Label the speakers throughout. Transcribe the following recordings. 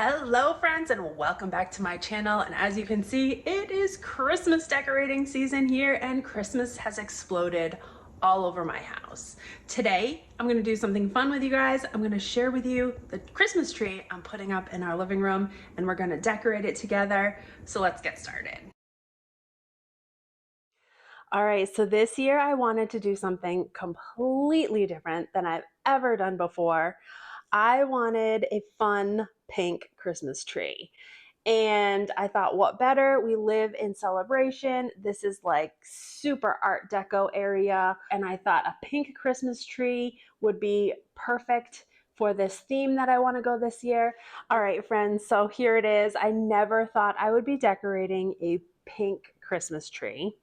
Speaker 1: Hello friends and welcome back to my channel, and as you can see it is Christmas decorating season here and Christmas has exploded all over my house. Today I'm going to do something fun with you guys. I'm going to share with you the Christmas tree I'm putting up in our living room and we're going to decorate it together. So let's get started. All right, so this year I wanted to do something completely different than I've ever done before. I wanted a fun pink Christmas tree. And I thought, what better? We live in Celebration. This is like super art deco area. And I thought a pink Christmas tree would be perfect for this theme that I want to go this year. All right, friends, so here it is. I never thought I would be decorating a pink Christmas tree,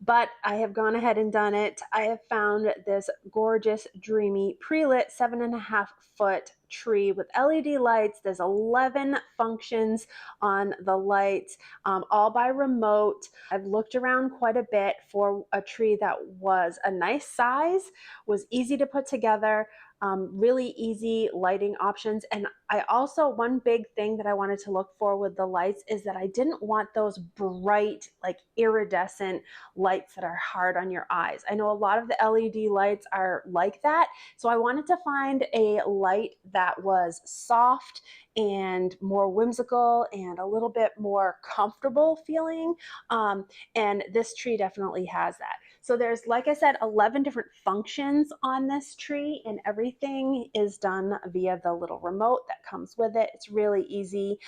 Speaker 1: but I have gone ahead and done it. I have found this gorgeous, dreamy, pre-lit 7.5-foot tree with LED lights. There's 11 functions on the lights, all by remote. I've looked around quite a bit for a tree that was a nice size, was easy to put together, really easy lighting options. And I also, one big thing that I wanted to look for with the lights is that I didn't want those bright, like iridescent lights that are hard on your eyes. I know a lot of the LED lights are like that. So I wanted to find a light that was soft and more whimsical and a little bit more comfortable feeling. And this tree definitely has that. So there's, like I said, 11 different functions on this tree, and everything is done via the little remote that comes with it. It's really easy.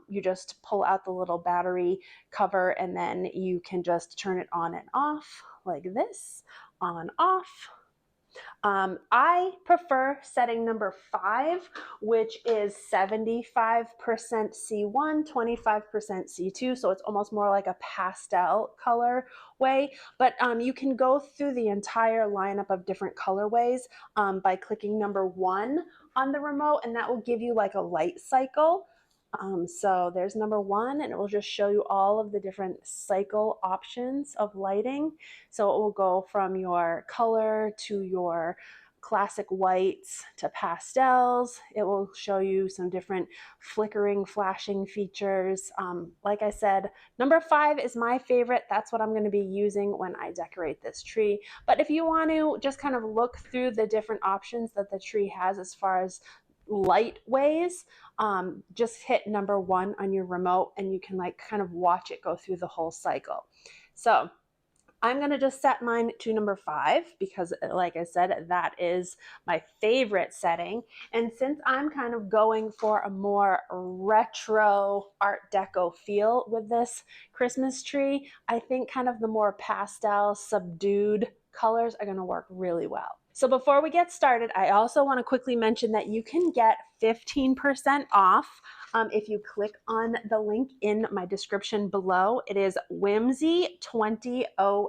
Speaker 1: You just pull out the little battery cover and then you can just turn it on and off like this, on, off. I prefer setting number 5, which is 75% C1, 25% C2. So it's almost more like a pastel color way, but you can go through the entire lineup of different colorways by clicking number 1 on the remote, and that will give you like a light cycle. So there's number 1, and it will just show you all of the different cycle options of lighting. So it will go from your color to your classic whites to pastels. It will show you some different flickering, flashing features. Like I said, number 5 is my favorite. That's what I'm going to be using when I decorate this tree. But if you want to just kind of look through the different options that the tree has as far as light ways, just hit number 1 on your remote and you can like kind of watch it go through the whole cycle. So I'm going to just set mine to number 5 because, like I said, that is my favorite setting. And since I'm kind of going for a more retro art deco feel with this Christmas tree, I think kind of the more pastel, subdued colors are going to work really well. So before we get started, I also want to quickly mention that you can get 15% off if you click on the link in my description below. It is Whimsy20OF.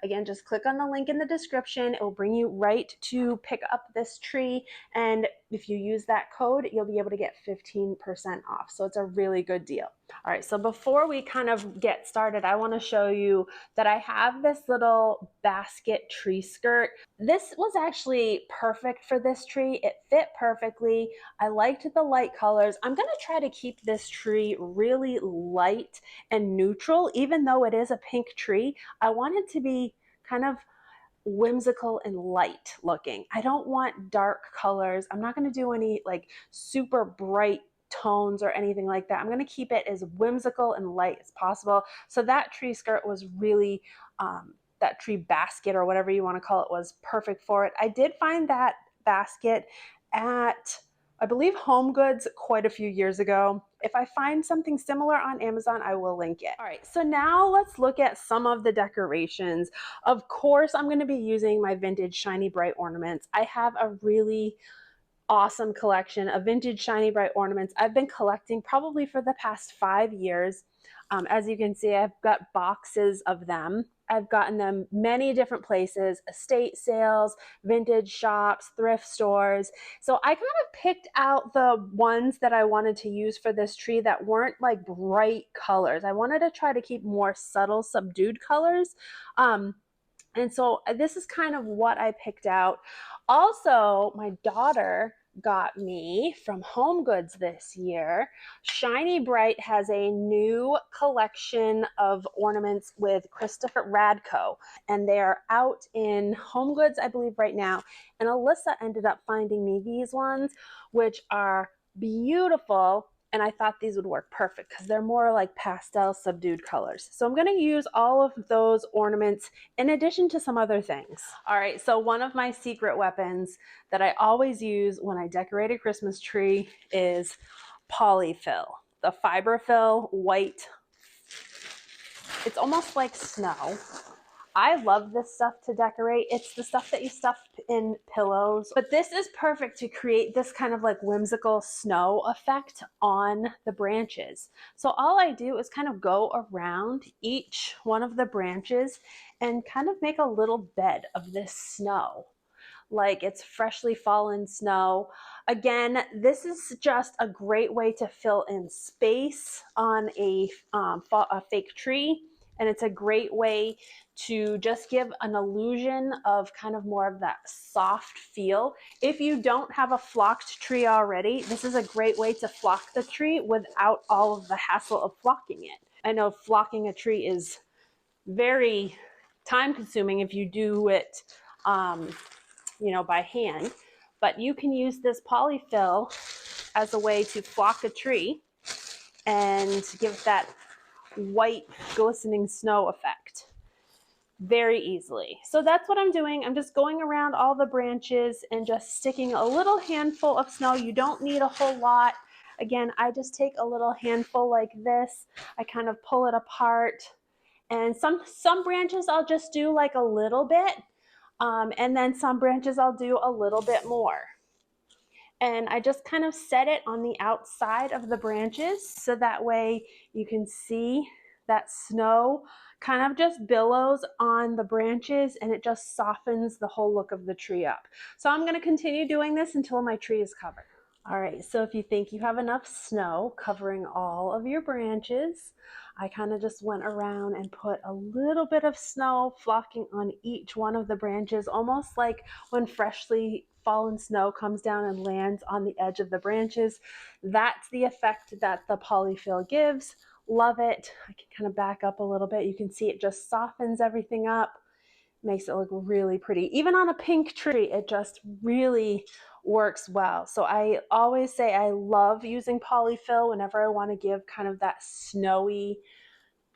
Speaker 1: Again, just click on the link in the description. It will bring you right to pick up this tree. And if you use that code, you'll be able to get 15% off. So it's a really good deal. All right, so before we kind of get started, I want to show you that I have this little basket tree skirt. This was actually perfect for this tree. It fit perfectly. I liked the light colors. I'm going to try to keep this tree really light and neutral, even though it is a pink tree. I want it to be kind of whimsical and light looking. I don't want dark colors. I'm not going to do any like super bright tones or anything like that. I'm going to keep it as whimsical and light as possible. So that tree skirt was really, that tree basket or whatever you want to call it was perfect for it. I did find that basket at, I believe, Home Goods quite a few years ago. If I find something similar on Amazon, I will link it. All right, so now let's look at some of the decorations. Of course, I'm going to be using my vintage shiny bright ornaments. I have a really awesome collection of vintage shiny bright ornaments I've been collecting probably for the past 5 years. As you can see, I've got boxes of them. I've gotten them many different places, estate sales, vintage shops, thrift stores. So I kind of picked out the ones that I wanted to use for this tree that weren't like bright colors. I wanted to try to keep more subtle, subdued colors. And so this is kind of what I picked out. Also, my daughter got me from Home Goods this year. Shiny Bright has a new collection of ornaments with Christopher Radko, and they are out in Home Goods, I believe, right now. And Alyssa ended up finding me these ones, which are beautiful. And I thought these would work perfect because they're more like pastel subdued colors. So I'm going to use all of those ornaments in addition to some other things. All right, so one of my secret weapons that I always use when I decorate a Christmas tree is polyfill, the fiberfill white. It's almost like snow. I love this stuff to decorate. It's the stuff that you stuff in pillows, but this is perfect to create this kind of like whimsical snow effect on the branches. So all I do is kind of go around each one of the branches and kind of make a little bed of this snow, like it's freshly fallen snow. Again, this is just a great way to fill in space on a fake tree. And it's a great way to just give an illusion of kind of more of that soft feel. If you don't have a flocked tree already, this is a great way to flock the tree without all of the hassle of flocking it. I know flocking a tree is very time consuming if you do it by hand, but you can use this polyfill as a way to flock a tree and give that white glistening snow effect very easily. So that's what I'm doing. I'm just going around all the branches and just sticking a little handful of snow. You don't need a whole lot. Again, I just take a little handful like this. I kind of pull it apart, and some branches I'll just do like a little bit. And then some branches I'll do a little bit more. And I just kind of set it on the outside of the branches so that way you can see that snow kind of just billows on the branches and it just softens the whole look of the tree up. So I'm going to continue doing this until my tree is covered. All right, so if you think you have enough snow covering all of your branches, I kind of just went around and put a little bit of snow flocking on each one of the branches, almost like when freshly fallen snow comes down and lands on the edge of the branches. That's the effect that the polyfill gives. Love it. I can kind of back up a little bit. You can see it just softens everything up, makes it look really pretty. Even on a pink tree, it just really works well. So I always say I love using polyfill whenever I want to give kind of that snowy,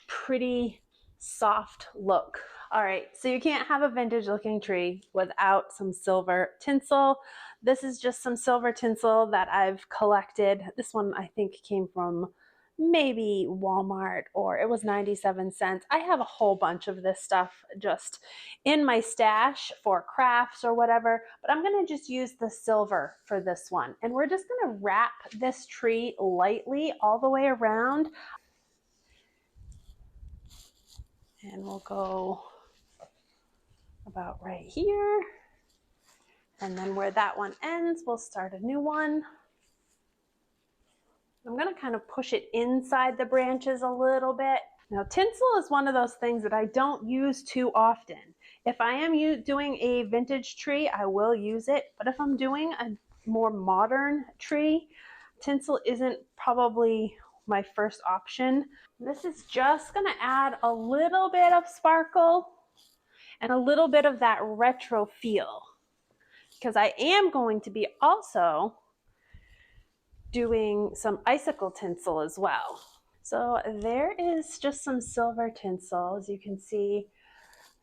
Speaker 1: pretty, soft look. All right, so you can't have a vintage looking tree without some silver tinsel. This is just some silver tinsel that I've collected. This one I think came from maybe Walmart, or it was 97 cents. I have a whole bunch of this stuff just in my stash for crafts or whatever, but I'm gonna just use the silver for this one. And we're just gonna wrap this tree lightly all the way around. And we'll go about right here. And then where that one ends, we'll start a new one. I'm gonna kind of push it inside the branches a little bit. Now, tinsel is one of those things that I don't use too often. If I am doing a vintage tree, I will use it. But if I'm doing a more modern tree, tinsel isn't probably my first option. This is just gonna add a little bit of sparkle and a little bit of that retro feel, because I am going to be also doing some icicle tinsel as well. So there is just some silver tinsel. As you can see,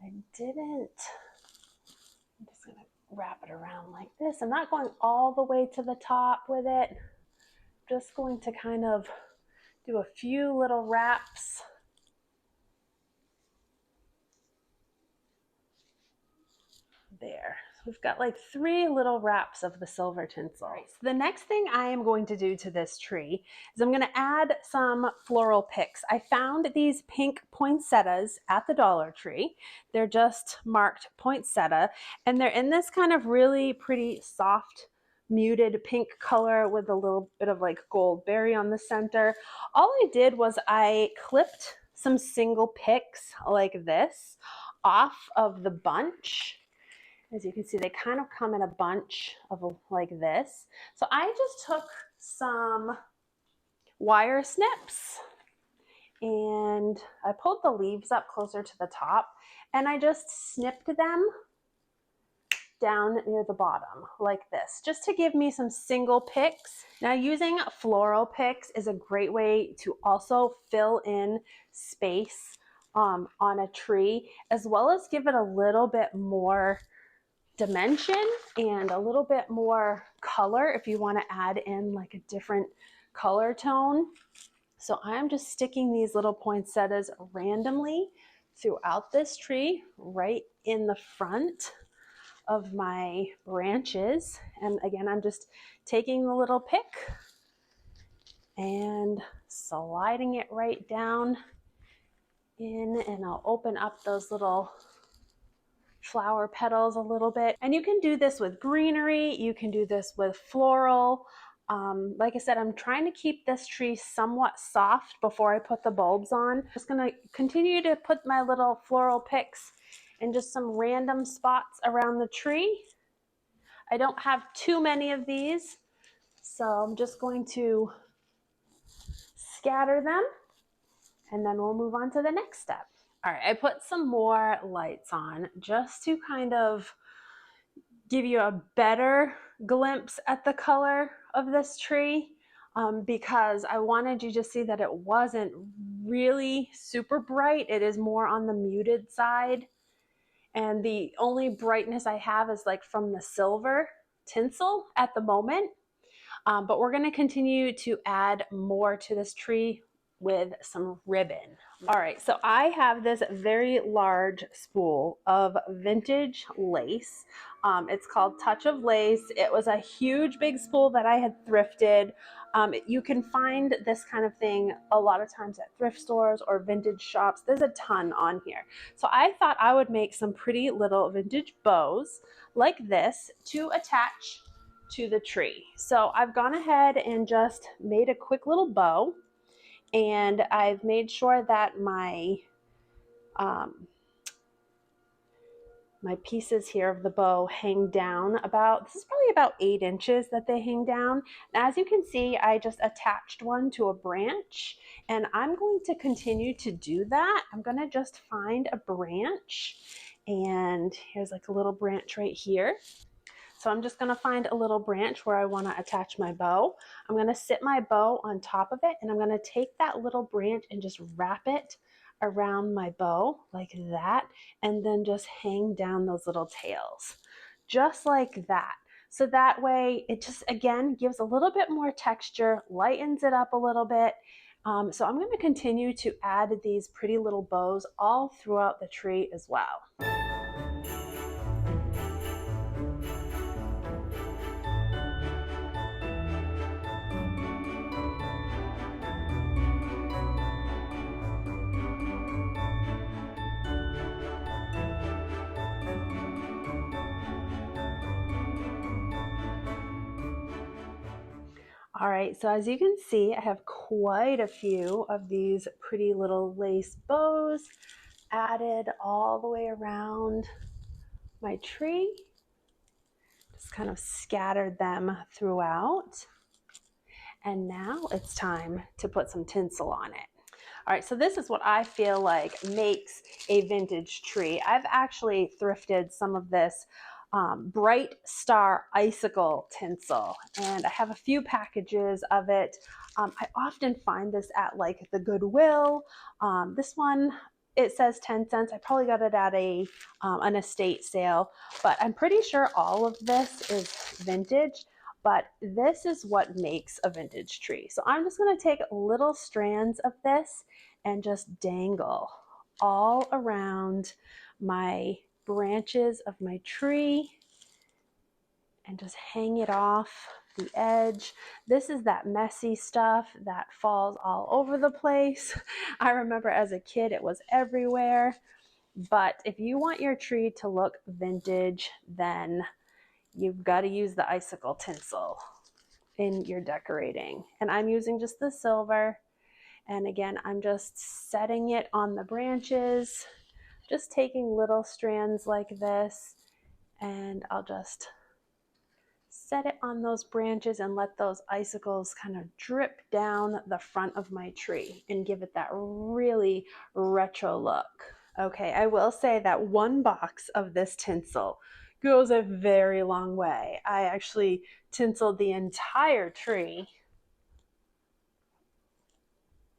Speaker 1: I'm just gonna wrap it around like this. I'm not going all the way to the top with it. I'm just going to kind of do a few little wraps. There. We've got like 3 little wraps of the silver tinsel. Right, so the next thing I am going to do to this tree is I'm going to add some floral picks. I found these pink poinsettias at the Dollar Tree. They're just marked poinsettia, and they're in this kind of really pretty soft muted pink color with a little bit of like gold berry on the center. All I did was I clipped some single picks like this off of the bunch. As you can see, they kind of come in a bunch of like this. So I just took some wire snips and I pulled the leaves up closer to the top and I just snipped them down near the bottom like this, just to give me some single picks. Now using floral picks is a great way to also fill in space on a tree, as well as give it a little bit more dimension and a little bit more color if you want to add in like a different color tone. So I'm just sticking these little poinsettias randomly throughout this tree, right in the front of my branches. And again, I'm just taking the little pick and sliding it right down in, and I'll open up those little flower petals a little bit. And you can do this with greenery, you can do this with floral. Like I said, I'm trying to keep this tree somewhat soft before I put the bulbs on. Just gonna continue to put my little floral picks in just some random spots around the tree. I don't have too many of these, so I'm just going to scatter them and then we'll move on to the next step. All right, I put some more lights on just to kind of give you a better glimpse at the color of this tree, because I wanted you to see that it wasn't really super bright. It is more on the muted side. And the only brightness I have is like from the silver tinsel at the moment. But we're gonna continue to add more to this tree with some ribbon. All right, so I have this very large spool of vintage lace. It's called Touch of Lace. It was a huge big spool that I had thrifted. You can find this kind of thing a lot of times at thrift stores or vintage shops. There's a ton on here. So I thought I would make some pretty little vintage bows like this to attach to the tree. So I've gone ahead and just made a quick little bow, and I've made sure that my my pieces here of the bow hang down about, this is probably about 8 inches that they hang down. And as you can see, I just attached one to a branch, and I'm going to continue to do that. I'm going to just find a branch, and here's like a little branch right here. So I'm just going to find a little branch where I want to attach my bow. I'm going to sit my bow on top of it, and I'm going to take that little branch and just wrap it around my bow like that, and then just hang down those little tails just like that. So that way it just again gives a little bit more texture, lightens it up a little bit. So I'm going to continue to add these pretty little bows all throughout the tree as well. All right, so as you can see, I have quite a few of these pretty little lace bows added all the way around my tree. Just kind of scattered them throughout. And now it's time to put some tinsel on it. All right, so this is what I feel like makes a vintage tree. I've actually thrifted some of this Bright Star icicle tinsel, and I have a few packages of it. I often find this at like the Goodwill. This one, it says 10 cents. I probably got it at an estate sale, but I'm pretty sure all of this is vintage. But this is what makes a vintage tree. So I'm just going to take little strands of this and just dangle all around my branches of my tree and just hang it off the edge. This is that messy stuff that falls all over the place. I remember as a kid it was everywhere. But if you want your tree to look vintage, then you've got to use the icicle tinsel in your decorating. And I'm using just the silver. And again, I'm just setting it on the branches, just taking little strands like this And I'll just set it on those branches and let those icicles kind of drip down the front of my tree and give it that really retro look. Okay, I will say that one box of this tinsel goes a very long way. I actually tinseled the entire tree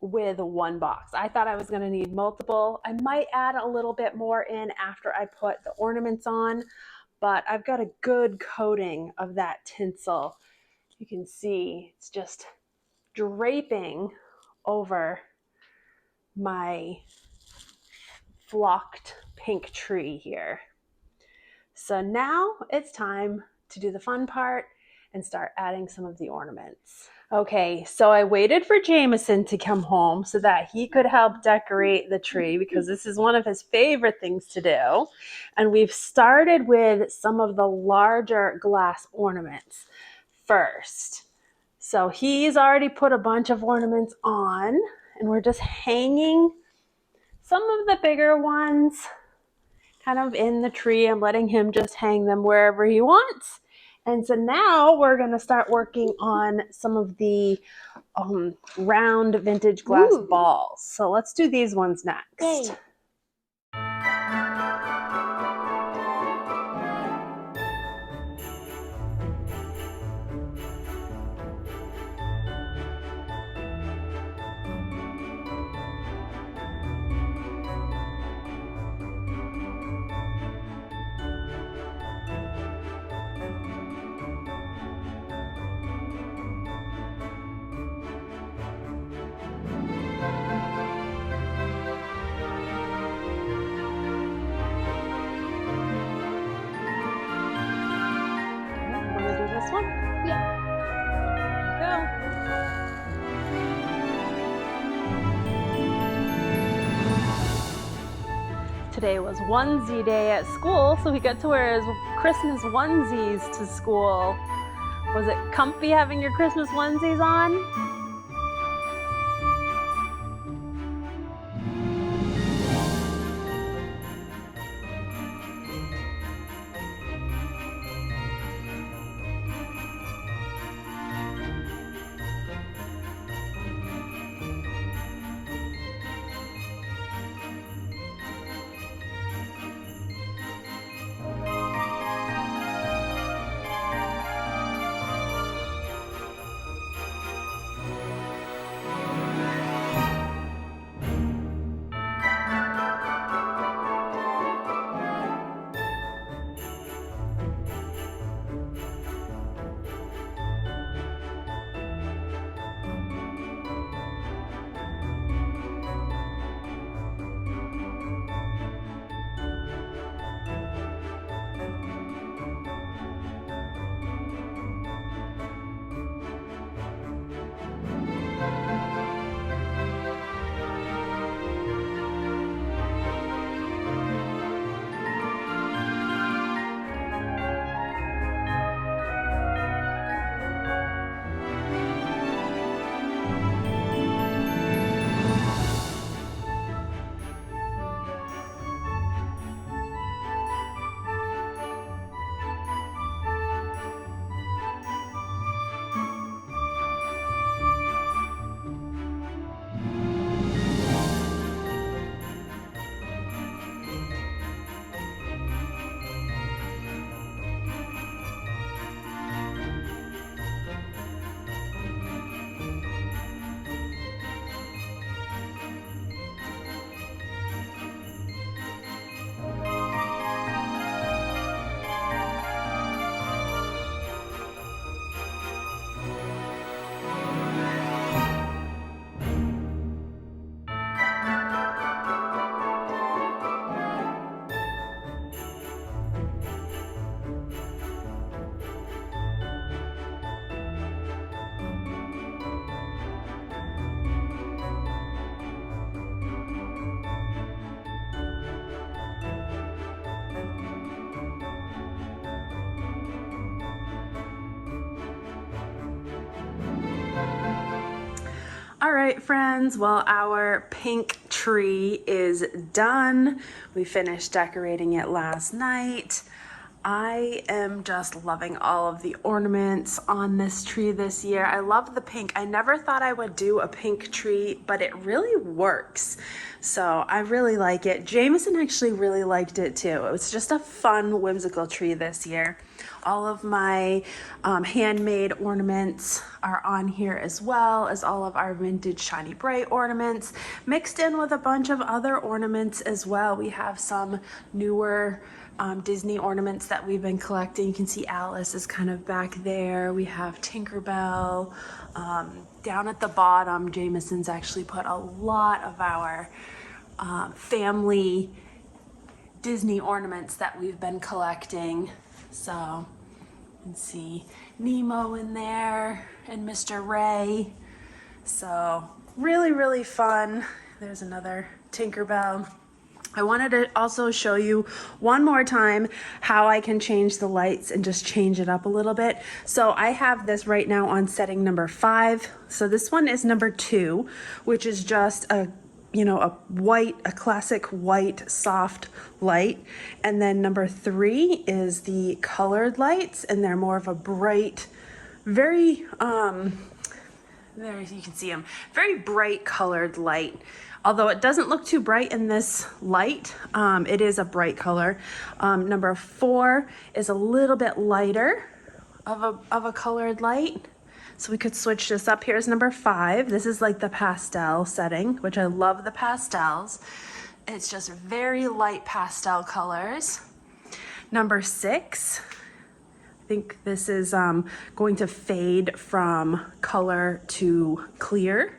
Speaker 1: with one box. I thought I was going to need multiple. I might add a little bit more in after I put the ornaments on, but I've got a good coating of that tinsel. You can see it's just draping over my flocked pink tree here. So now it's time to do the fun part and start adding some of the ornaments. Okay, so I waited for Jameson to come home so that he could help decorate the tree because this is one of his favorite things to do. And we've started with some of the larger glass ornaments first. So he's already put a bunch of ornaments on and we're just hanging some of the bigger ones kind of in the tree. I'm letting him just hang them wherever he wants. And so now we're going to start working on some of the round vintage glass balls. So let's do these ones next. Yay. This one? Yeah. Go. Today was onesie day at school, so he got to wear his Christmas onesies to school. Was it comfy having your Christmas onesies on? All right, friends, well, our pink tree is done. We finished decorating it last night. I am just loving all of the ornaments on this tree this year. I love the pink. I never thought I would do a pink tree, but it really works. So I really like it. Jameson actually really liked it too. It was just a fun, whimsical tree this year. All of my handmade ornaments are on here, as well as all of our vintage shiny bright ornaments, mixed in with a bunch of other ornaments as well. We have some newer Disney ornaments that we've been collecting. You can see Alice is kind of back there. We have Tinkerbell. Down at the bottom, Jameson's actually put a lot of our family Disney ornaments that we've been collecting. So you can see Nemo in there and Mr. Ray. So really, really fun. There's another Tinkerbell. I wanted to also show you one more time how I can change the lights and just change it up a little bit. So I have this right now on setting number 5. So this one is number 2, which is just a classic white soft light. And then number 3 is the colored lights, and they're more of a bright, very, there you can see them, very bright colored light. Although it doesn't look too bright in this light, it is a bright color. Number 4 is a little bit lighter of a colored light. So we could switch this up. Here's number 5. This is like the pastel setting, which I love the pastels. It's just very light pastel colors. Number 6, I think this is going to fade from color to clear.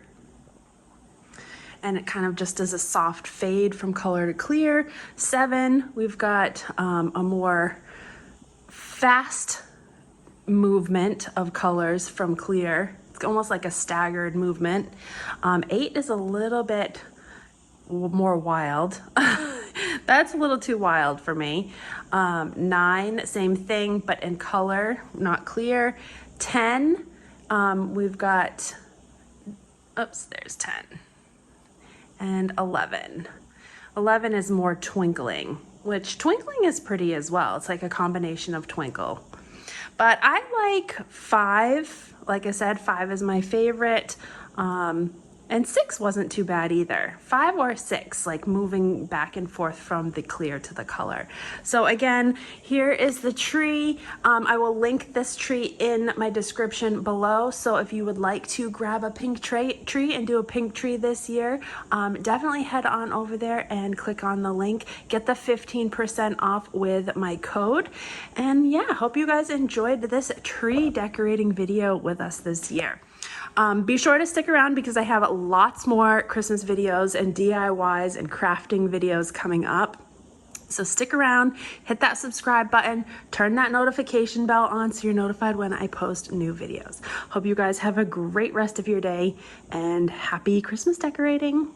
Speaker 1: And it kind of just does a soft fade from color to clear. 7, we've got a more fast movement of colors from clear. It's almost like a staggered movement. 8 is a little bit more wild. That's a little too wild for me. 9, same thing, but in color, not clear. 10, we've got, oops, there's 10. And 11. 11 is more twinkling, which twinkling is pretty as well. It's like a combination of twinkle. But I like 5. Like I said, 5 is my favorite. And 6 wasn't too bad either. 5 or 6, like moving back and forth from the clear to the color. So again, here is the tree. I will link this tree in my description below. So if you would like to grab a pink tree and do a pink tree this year, definitely head on over there and click on the link. Get the 15% off with my code. And yeah, hope you guys enjoyed this tree decorating video with us this year. Be sure to stick around because I have lots more Christmas videos and DIYs and crafting videos coming up. So stick around, hit that subscribe button, turn that notification bell on so you're notified when I post new videos. Hope you guys have a great rest of your day and happy Christmas decorating.